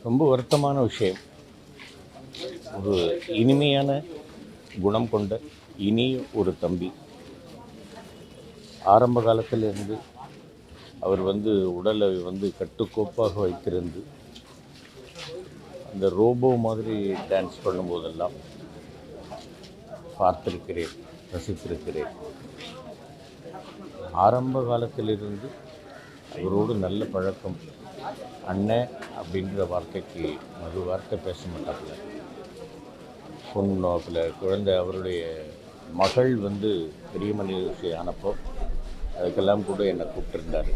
ரொம்ப வருத்தமான விஷயம். ஒரு இனிமையான குணம் கொண்ட இனிய ஒரு தம்பி. ஆரம்ப காலத்திலிருந்து அவர் உடலை கட்டுக்கோப்பாக வைத்திருந்து அந்த ரோபோ மாதிரி டான்ஸ் பண்ணும்போதெல்லாம் பார்த்திருக்கிறேன், ரசித்திருக்கிறேன். ஆரம்ப காலத்திலிருந்து அவரோடு நல்ல பழக்கம். அண்ணன் அப்படின்ற வார்த்தைக்கு மறு வார்த்தை பேச மாட்டாப்புல. பொண்ணோப்பில் குழந்தை அவருடைய மகள் பெரிய மனித ஆனப்போ அதுக்கெல்லாம் கூட என்னை கூப்பிட்டுருந்தார்.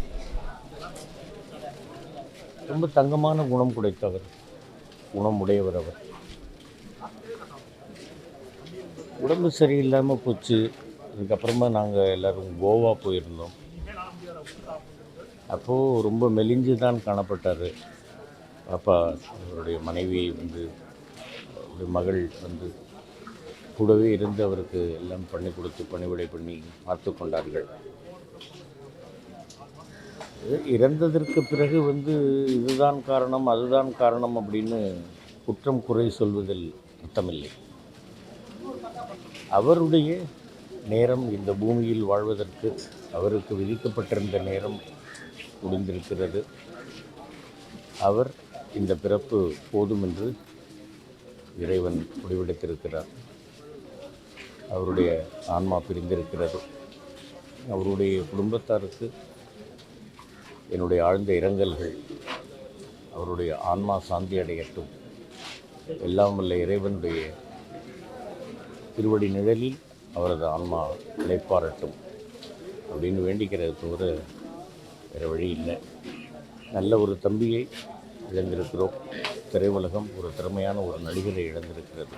ரொம்ப தங்கமான குணம் குடைத்தவர், குணமுடையவர் அவர். உடம்பு சரியில்லாமல் போச்சு. அதுக்கப்புறமா நாங்கள் எல்லோரும் கோவா போயிருந்தோம். அப்போது ரொம்ப மெலிஞ்சு தான் காணப்பட்டார். அப்பா அவருடைய மனைவி ஒரு மகள் கூடவே இருந்து அவருக்கு எல்லாம் பண்ணி கொடுத்து பணிவிடை பண்ணி பார்த்து கொண்டார்கள். இறந்ததற்கு பிறகு இதுதான் காரணம் அதுதான் காரணம் அப்படின்னு குற்றம் குறை சொல்வதில் அர்த்தமில்லை. அவருடைய நேரம் இந்த பூமியில் வாழ்வதற்கு அவருக்கு விதிக்கப்பட்டிருந்த நேரம் முடிந்திருக்கிறது. அவர் இந்த பிறப்பு போதும் என்று இறைவன் முடிவெடுத்திருக்கிறார். அவருடைய ஆன்மா பிரிந்திருக்கிறது. அவருடைய குடும்பத்தாருக்கு என்னுடைய ஆழ்ந்த இரங்கல்கள். அவருடைய ஆன்மா சாந்தி அடையட்டும். எல்லாம் வல்ல இறைவனுடைய திருவடி நிழலில் அவரது ஆன்மா இளைப்பாறட்டும் அப்படின்னு வேண்டிக்கிறது தவிர வேறு வழி இல்லை. நல்ல ஒரு தம்பியை இழந்திருக்கிறோம். திரையுலகம் ஒரு திறமையான ஒரு நடிகரை இழந்திருக்கிறது.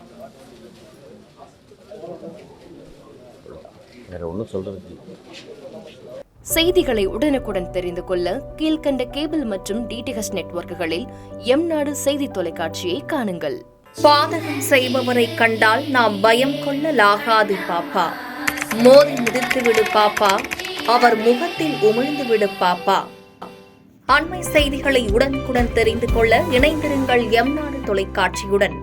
வேறு ஒன்றும் சொல்கிறது. செய்திகளை உடனுக்குடன் தெரிந்து கொள்ள கீழ்கண்ட கேபிள் மற்றும் டிடிஹெச் நெட்வொர்க்குகளில் எம்நாடு செய்தி தொலைக்காட்சியை காணுங்கள். பாதகம் செய்பவரை கண்டால் நாம் பயம் கொள்ளலாகாது பாப்பா. மோதி மிதித்துவிடு பாப்பா, அவர் முகத்தில் உமிழ்ந்து விடு பாப்பா. அண்மை செய்திகளை உடனுக்குடன் தெரிந்து கொள்ள இணைந்திருங்கள் எம்நாடு தொலைக்காட்சியுடன்.